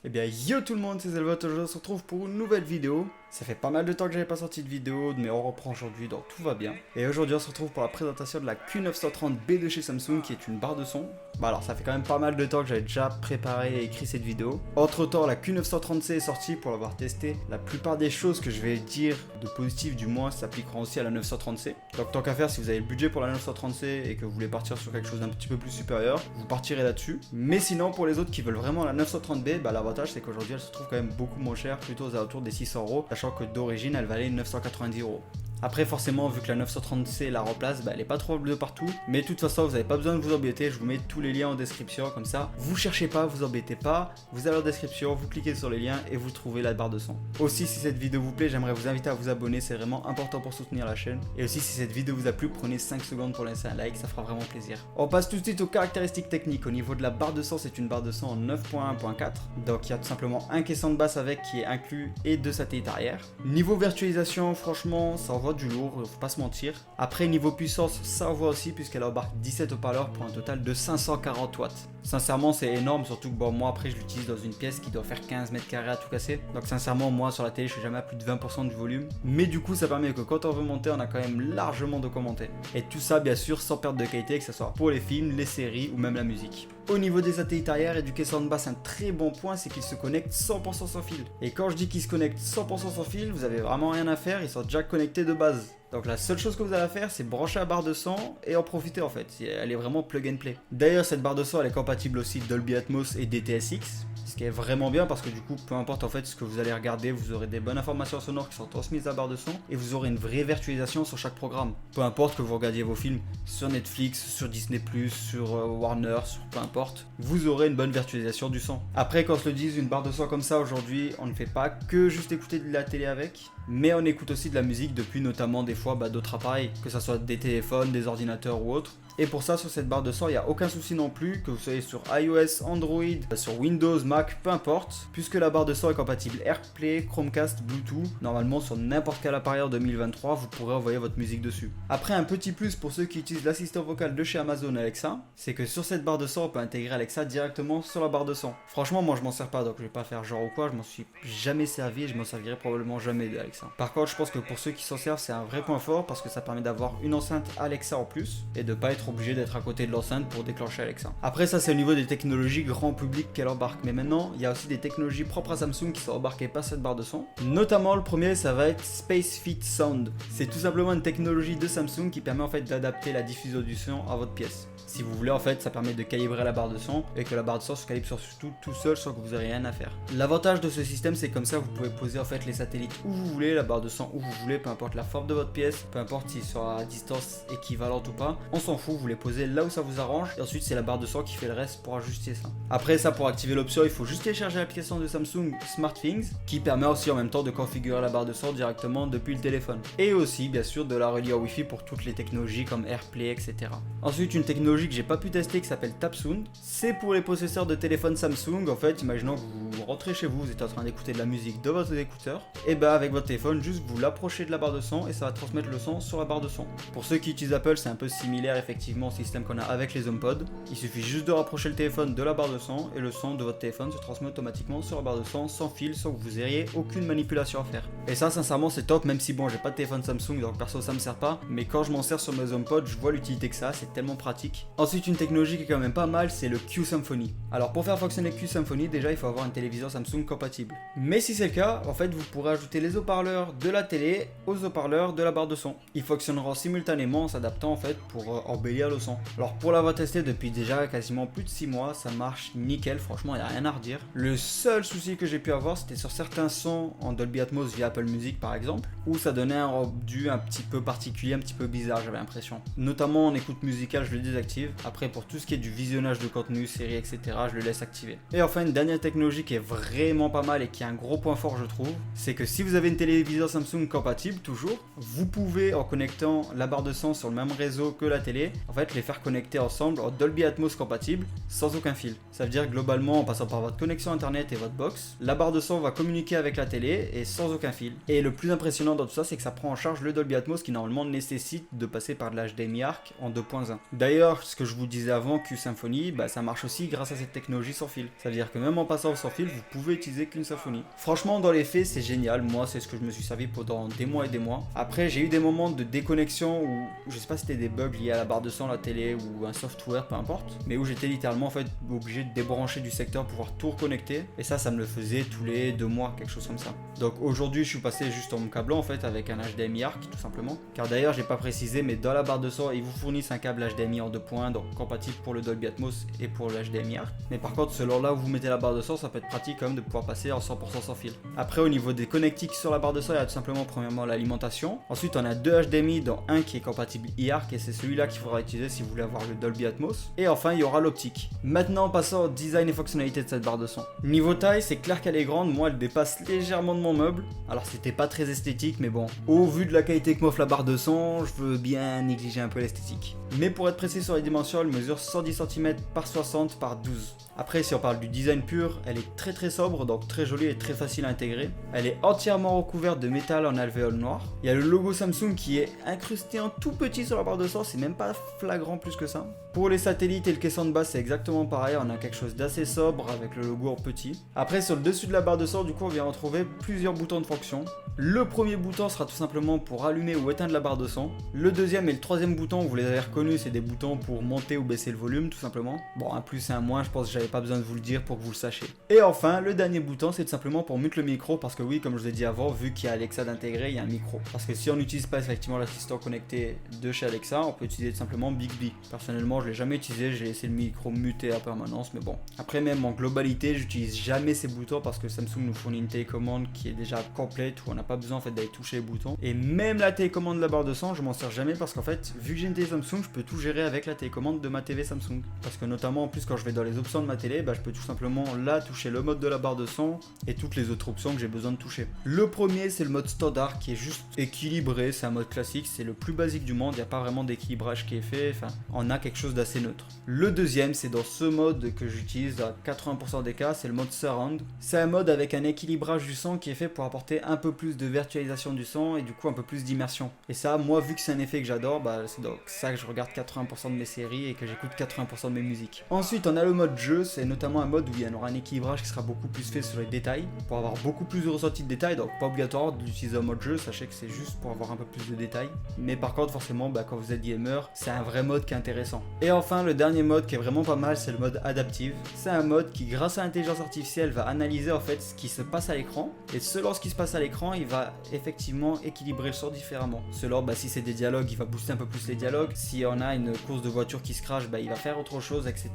Eh bien yo tout le monde, c'est Zelvot, aujourd'hui on se retrouve pour une nouvelle vidéo. Ça fait pas mal de temps que j'avais pas sorti de vidéo, mais on reprend aujourd'hui donc tout va bien. Et aujourd'hui on se retrouve pour la présentation de la Q930B de chez Samsung qui est une barre de son. Bah alors ça fait quand même pas mal de temps que j'avais déjà préparé et écrit cette vidéo. Entre temps la Q930C est sortie pour l'avoir testée. La plupart des choses que je vais dire de positif du moins s'appliqueront aussi à la 930C. Donc tant qu'à faire, si vous avez le budget pour la 930C et que vous voulez partir sur quelque chose d'un petit peu plus supérieur, vous partirez là-dessus. Mais sinon pour les autres qui veulent vraiment la 930B, bah l'avantage c'est qu'aujourd'hui elle se trouve quand même beaucoup moins chère, plutôt aux alentours des 600€, sachant que d'origine elle valait 990€. Après forcément vu que la 930C la remplace, bah, elle est pas trouvable de partout, mais de toute façon vous n'avez pas besoin de vous embêter, je vous mets tous les liens en description, comme ça vous cherchez pas, vous embêtez pas, vous allez en description, vous cliquez sur les liens et vous trouvez la barre de son. Aussi si cette vidéo vous plaît, j'aimerais vous inviter à vous abonner, c'est vraiment important pour soutenir la chaîne. Et aussi si cette vidéo vous a plu, prenez 5 secondes pour laisser un like, ça fera vraiment plaisir. On passe tout de suite aux caractéristiques techniques. Au niveau de la barre de son, c'est une barre de son en 9.1.4, donc il y a tout simplement un caisson de basse avec qui est inclus et deux satellites arrière. Niveau virtualisation, franchement ça envoie du lourd, faut pas se mentir. Après niveau puissance, ça envoie aussi puisqu'elle embarque 17 haut-parleurs pour un total de 540 watts. Sincèrement c'est énorme, surtout que bon, moi après je l'utilise dans une pièce qui doit faire 15 mètres carrés à tout casser. Donc sincèrement moi sur la télé je suis jamais à plus de 20% du volume. Mais du coup ça permet que quand on veut monter on a quand même largement de quoi monter. Et tout ça bien sûr sans perte de qualité, que ce soit pour les films, les séries ou même la musique. Au niveau des satellites arrière et du caisson de basse, un très bon point c'est qu'ils se connectent 100% sans fil. Et quand je dis qu'ils se connectent 100% sans fil, vous avez vraiment rien à faire, ils sont déjà connectés de base. Donc la seule chose que vous avez à faire c'est brancher la barre de son et en profiter en fait, elle est vraiment plug and play. D'ailleurs cette barre de son elle est compatible aussi Dolby Atmos et DTS:X. Ce qui est vraiment bien parce que du coup, peu importe en fait ce que vous allez regarder, vous aurez des bonnes informations sonores qui sont transmises à la barre de son et vous aurez une vraie virtualisation sur chaque programme. Peu importe que vous regardiez vos films sur Netflix, sur Disney+, sur Warner, sur peu importe, vous aurez une bonne virtualisation du son. Après, quand on se le dise, une barre de son comme ça aujourd'hui, on ne fait pas que juste écouter de la télé avec, mais on écoute aussi de la musique depuis notamment des fois d'autres appareils, que ce soit des téléphones, des ordinateurs ou autres. Et pour ça, sur cette barre de son, il n'y a aucun souci non plus, que vous soyez sur iOS, Android, sur Windows, Mac, peu importe, puisque la barre de son est compatible AirPlay, Chromecast, Bluetooth. Normalement, sur n'importe quel appareil en 2023, vous pourrez envoyer votre musique dessus. Après, un petit plus pour ceux qui utilisent l'assistant vocal de chez Amazon Alexa, c'est que sur cette barre de son, on peut intégrer Alexa directement sur la barre de son. Franchement, moi je m'en sers pas, donc je vais pas faire genre ou quoi, je m'en suis jamais servi et je m'en servirai probablement jamais d'Alexa. Par contre, je pense que pour ceux qui s'en servent, c'est un vrai point fort parce que ça permet d'avoir une enceinte Alexa en plus et de pas être obligé d'être à côté de l'enceinte pour déclencher Alexa. Après ça c'est au niveau des technologies grand public qu'elle embarque, mais maintenant il y a aussi des technologies propres à Samsung qui sont embarquées par cette barre de son. Notamment le premier ça va être Spacefit Sound. C'est tout simplement une technologie de Samsung qui permet en fait d'adapter la diffusion du son à votre pièce. Si vous voulez en fait ça permet de calibrer la barre de son et que la barre de son se calibre surtout tout seul sans que vous ayez rien à faire. L'avantage de ce système c'est comme ça vous pouvez poser en fait les satellites où vous voulez, la barre de son où vous voulez, peu importe la forme de votre pièce, peu importe s'ils sont à distance équivalente ou pas, on s'en fout, vous les posez là où ça vous arrange et ensuite c'est la barre de son qui fait le reste pour ajuster ça. Après ça pour activer l'option il faut juste télécharger l'application de Samsung SmartThings qui permet aussi en même temps de configurer la barre de son directement depuis le téléphone. Et aussi bien sûr de la relier au Wi-Fi pour toutes les technologies comme AirPlay etc. Ensuite une technologie que j'ai pas pu tester qui s'appelle TapSound. C'est pour les possesseurs de téléphones Samsung. En fait imaginons que vous rentrez chez vous, vous êtes en train d'écouter de la musique de votre écouteur, et bah avec votre téléphone juste vous l'approchez de la barre de son et ça va transmettre le son sur la barre de son. Pour ceux qui utilisent Apple c'est un peu similaire effectivement au système qu'on a avec les HomePod. Il suffit juste de rapprocher le téléphone de la barre de son et le son de votre téléphone se transmet automatiquement sur la barre de son sans fil, sans que vous ayez aucune manipulation à faire. Et ça sincèrement c'est top, même si bon j'ai pas de téléphone Samsung donc perso ça me sert pas, mais quand je m'en sers sur mes HomePod je vois l'utilité que ça, c'est tellement pratique. Ensuite une technologie qui est quand même pas mal c'est le Q Symphony. Alors pour faire fonctionner Q Symphony déjà il faut avoir un téléviseur Samsung compatible. Mais si c'est le cas, en fait vous pourrez ajouter les haut-parleurs de la télé aux haut-parleurs de la barre de son. Ils fonctionneront simultanément en s'adaptant en fait pour embellir le son. Alors pour l'avoir testé depuis déjà quasiment plus de 6 mois, ça marche nickel, franchement il n'y a rien à redire. Le seul souci que j'ai pu avoir c'était sur certains sons en Dolby Atmos via Apple Music par exemple, où ça donnait un rendu un petit peu particulier, un petit peu bizarre j'avais l'impression. Notamment en écoute musicale je le désactive, après pour tout ce qui est du visionnage de contenu, séries etc je le laisse activer. Et enfin une dernière technologie qui est vraiment pas mal et qui est un gros point fort je trouve, c'est que si vous avez une téléviseur Samsung compatible toujours, vous pouvez en connectant la barre de son sur le même réseau que la télé, en fait les faire connecter ensemble en Dolby Atmos compatible sans aucun fil. Ça veut dire globalement en passant par votre connexion internet et votre box, la barre de son va communiquer avec la télé et sans aucun fil. fil. Et le plus impressionnant dans tout ça, c'est que ça prend en charge le Dolby Atmos qui normalement nécessite de passer par de l'HDMI ARC en 2.1. D'ailleurs, ce que je vous disais avant, Q-Symphony, ça marche aussi grâce à cette technologie sans fil. Ça veut dire que même en passant sans fil, vous pouvez utiliser qu'une symphonie. Franchement, dans les faits, c'est génial. Moi, c'est ce que je me suis servi pendant des mois et des mois. Après, j'ai eu des moments de déconnexion où je sais pas si c'était des bugs liés à la barre de son, la télé ou un software, peu importe, mais où j'étais littéralement en fait obligé de débrancher du secteur pour pouvoir tout reconnecter. Et ça me le faisait tous les 2 mois, quelque chose comme ça. Donc aujourd'hui, je suis passé juste en mon câblant en fait avec un HDMI ARC tout simplement. Car d'ailleurs, j'ai pas précisé, mais dans la barre de son, ils vous fournissent un câble HDMI en 2 points, donc compatible pour le Dolby Atmos et pour le HDMI ARC. Mais par contre, selon là où vous mettez la barre de son, ça peut être pratique quand même de pouvoir passer en 100% sans fil. Après, au niveau des connectiques sur la barre de son, il y a tout simplement premièrement l'alimentation. Ensuite, on a 2 HDMI, dont un qui est compatible eARC et c'est celui-là qu'il faudra utiliser si vous voulez avoir le Dolby Atmos. Et enfin, il y aura l'optique. Maintenant, passons au design et fonctionnalité de cette barre de son. Niveau taille, c'est clair qu'elle est grande. Moi, elle dépasse légèrement de mon meuble. Alors, c'était pas très esthétique, mais bon, au vu de la qualité que m'offre la barre de son, je veux bien négliger un peu l'esthétique. Mais pour être précis sur les dimensions, elle mesure 110 cm par 60 par 12. Après, si on parle du design pur, elle est très sobre, donc très jolie et très facile à intégrer. Elle est entièrement recouverte de métal en alvéole noir. Il y a le logo Samsung qui est incrusté en tout petit sur la barre de son, c'est même pas flagrant plus que ça. Pour les satellites et le caisson de basse, c'est exactement pareil, on a quelque chose d'assez sobre avec le logo en petit. Après, sur le dessus de la barre de son, du coup, on vient retrouver plusieurs boutons de fonction. Le premier bouton sera tout simplement pour allumer ou éteindre la barre de son. Le deuxième et le troisième bouton, vous les avez reconnus, c'est des boutons pour monter ou baisser le volume tout simplement. Bon, un plus et un moins, je pense que j'avais pas besoin de vous le dire pour que vous le sachiez. Et enfin, le dernier bouton, c'est tout simplement pour mute le micro, parce que oui, comme je vous ai dit avant, vu qu'il y a Alexa d'intégrer, il y a un micro. Parce que si on n'utilise pas effectivement l'assistant connecté de chez Alexa, on peut utiliser tout simplement Bixby. Personnellement, je l'ai jamais utilisé, j'ai laissé le micro muté à permanence, mais bon. Après, même en globalité, j'utilise jamais ces boutons parce que Samsung nous fournit une télécommande qui est déjà complète, où on n'a pas besoin en fait d'aller toucher les boutons. Et même la télécommande de la barre de son, je m'en sers jamais parce qu'en fait, vu que j'ai une télé Samsung, je peux tout gérer avec la télécommande de ma TV Samsung. Parce que notamment, en plus, quand je vais dans les options de ma télé, je peux tout simplement là toucher le mode de la barre de son et toutes les autres options que j'ai besoin de toucher. Le premier, c'est le mode standard qui est juste équilibré, c'est un mode classique, c'est le plus basique du monde, il n'y a pas vraiment d'équilibrage qui est fait, enfin, on a quelque chose d'assez neutre. Le deuxième, c'est dans ce mode que j'utilise à 80% des cas, c'est le mode surround. C'est un mode avec un équilibrage du son qui est fait pour apporter un peu plus de virtualisation du son et du coup un peu plus d'immersion. Et ça, moi, vu que c'est un effet que j'adore, c'est donc ça que je regarde 80% de mes séries et que j'écoute 80% de mes musiques. Ensuite, on a le mode jeu, c'est notamment un mode où il y aura un équilibrage qui sera beaucoup plus fait sur les détails, pour avoir beaucoup plus de ressenti de détails, donc pas obligatoire d'utiliser un mode jeu, sachez que c'est juste pour avoir un peu plus de détails. Mais par contre, forcément, quand vous êtes gamer, c'est un vrai mode qui est intéressant. Et enfin, le dernier mode qui est vraiment pas mal, c'est le mode adaptive. C'est un mode qui, grâce à l'intelligence artificielle, va analyser en fait ce qui se passe à l'écran, et selon ce qui se passe à l'écran, il va effectivement équilibrer le son différemment. Selon, si c'est des dialogues, il va booster un peu plus les dialogues. Si on a une course de voiture qui se crache, il va faire autre chose, etc.,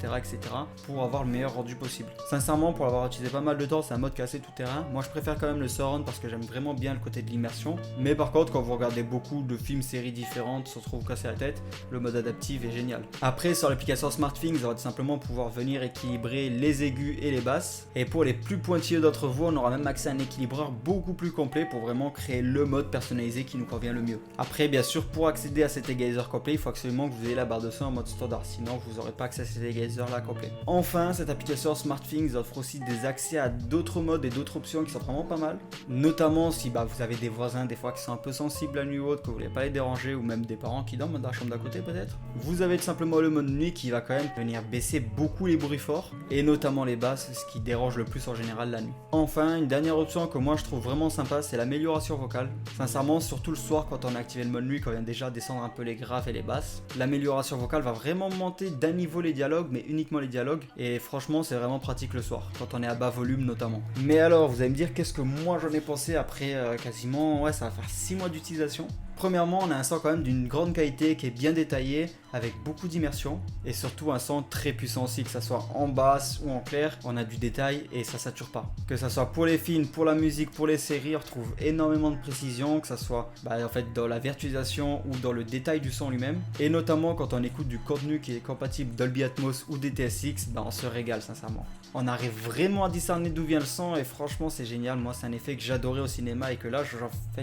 pour avoir le meilleur rendu possible. Sincèrement, pour l'avoir utilisé pas mal de temps, c'est un mode qui est assez tout terrain. Moi, je préfère quand même le surround parce que j'aime vraiment bien le côté de l'immersion. Mais par contre, quand vous regardez beaucoup de films, séries différentes, sans trop vous casser la tête, le mode adaptif est génial. Après, sur l'application SmartThings, on va tout simplement pouvoir venir équilibrer les aigus et les basses. Et pour les plus pointilleux d'entre vous, on aura même accès à un équilibreur beaucoup plus complet pour vraiment créer le mode personnalisé qui nous convient le mieux. Après, bien sûr, pour accéder à cet égaliseur complet, il faut absolument que vous ayez la barre de son en mode standard, sinon vous n'aurez pas accès à cet égaliseur là complet. Enfin, cette application SmartThings offre aussi des accès à d'autres modes et d'autres options qui sont vraiment pas mal. Notamment si vous avez des voisins des fois qui sont un peu sensibles la nuit ou autre, que vous voulez pas les déranger, ou même des parents qui dorment dans la chambre d'à côté peut-être. Vous avez tout simplement le mode nuit qui va quand même venir baisser beaucoup les bruits forts, et notamment les basses, ce qui dérange le plus en général la nuit. Enfin, une dernière option que moi je trouve vraiment sympa, c'est l'amélioration vocale. Sincèrement, surtout le soir quand on a activé le mode nuit, quand on vient déjà descendre un peu les graves et les basses, l'amélioration vocale va vraiment monter d'un niveau les dialogues, mais uniquement les dialogues, et franchement c'est vraiment pratique le soir, quand on est à bas volume notamment. Mais alors, vous allez me dire qu'est-ce que moi j'en ai pensé après quasiment, ça va faire 6 mois d'utilisation. Premièrement, on a un son quand même d'une grande qualité qui est bien détaillé, avec beaucoup d'immersion, et surtout un son très puissant aussi, que ça soit en basse ou en clair, on a du détail et ça sature pas. Que ça soit pour les films, pour la musique, pour les séries, on retrouve énormément de précision, que ça soit en fait dans la virtualisation ou dans le détail du son lui-même, et notamment quand on écoute du contenu qui est compatible Dolby Atmos ou DTS:X, on se régale sincèrement. On arrive vraiment à discerner d'où vient le son et franchement c'est génial. Moi c'est un effet que j'adorais au cinéma et que là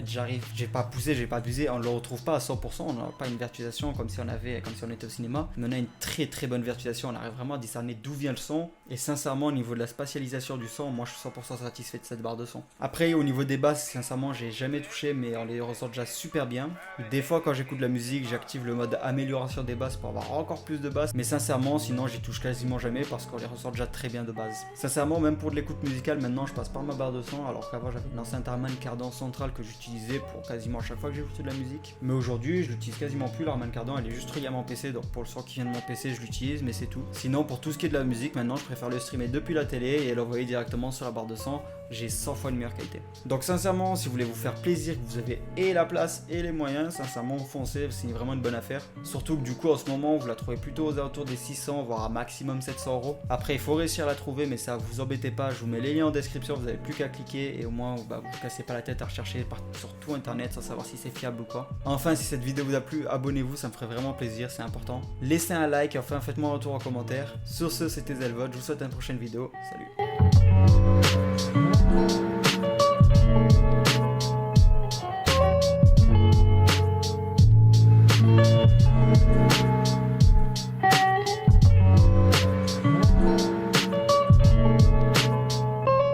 j'arrive, j'ai pas poussé, j'ai pas abusé, on le retrouve pas à 100%, on n'a pas une virtualisation comme si on était au cinéma, mais on a une très très bonne virtualisation, on arrive vraiment à discerner d'où vient le son Et sincèrement, au niveau de la spatialisation du son, moi je suis 100% satisfait de cette barre de son. Après, au niveau des basses, sincèrement, j'ai jamais touché, mais on les ressent déjà super bien. Des fois, quand j'écoute de la musique, j'active le mode amélioration des basses pour avoir encore plus de basses. Mais sincèrement, sinon, j'y touche quasiment jamais parce qu'on les ressent déjà très bien de base. Sincèrement, même pour de l'écoute musicale, maintenant, je passe par ma barre de son, alors qu'avant, j'avais une enceinte Harman Kardon centrale que j'utilisais pour quasiment à chaque fois que j'écoutais de la musique. Mais aujourd'hui, je l'utilise quasiment plus. La Harman Kardon, elle est juste reliée à mon PC, donc pour le son qui vient de mon PC, je l'utilise, mais c'est tout. Sinon, pour tout ce qui est de la musique, maintenant, je préfère le streamer depuis la télé et l'envoyer directement sur la barre de son. J'ai 100 fois de meilleure qualité. Donc sincèrement, si vous voulez vous faire plaisir, que vous avez et la place et les moyens, sincèrement foncez, c'est vraiment une bonne affaire. Surtout que du coup en ce moment vous la trouvez plutôt aux alentours des 600 voire à maximum 700 €. Après il faut réussir à la trouver, mais ça vous embêtez pas, je vous mets les liens en description, vous n'avez plus qu'à cliquer et au moins vous vous cassez pas la tête à rechercher sur tout internet sans savoir si c'est fiable ou quoi. Enfin si cette vidéo vous a plu, abonnez-vous, ça me ferait vraiment plaisir, c'est important. Laissez un like, enfin faites-moi un retour en commentaire. Sur ce, c'était Zelvod, je vous souhaite à une prochaine vidéo, salut.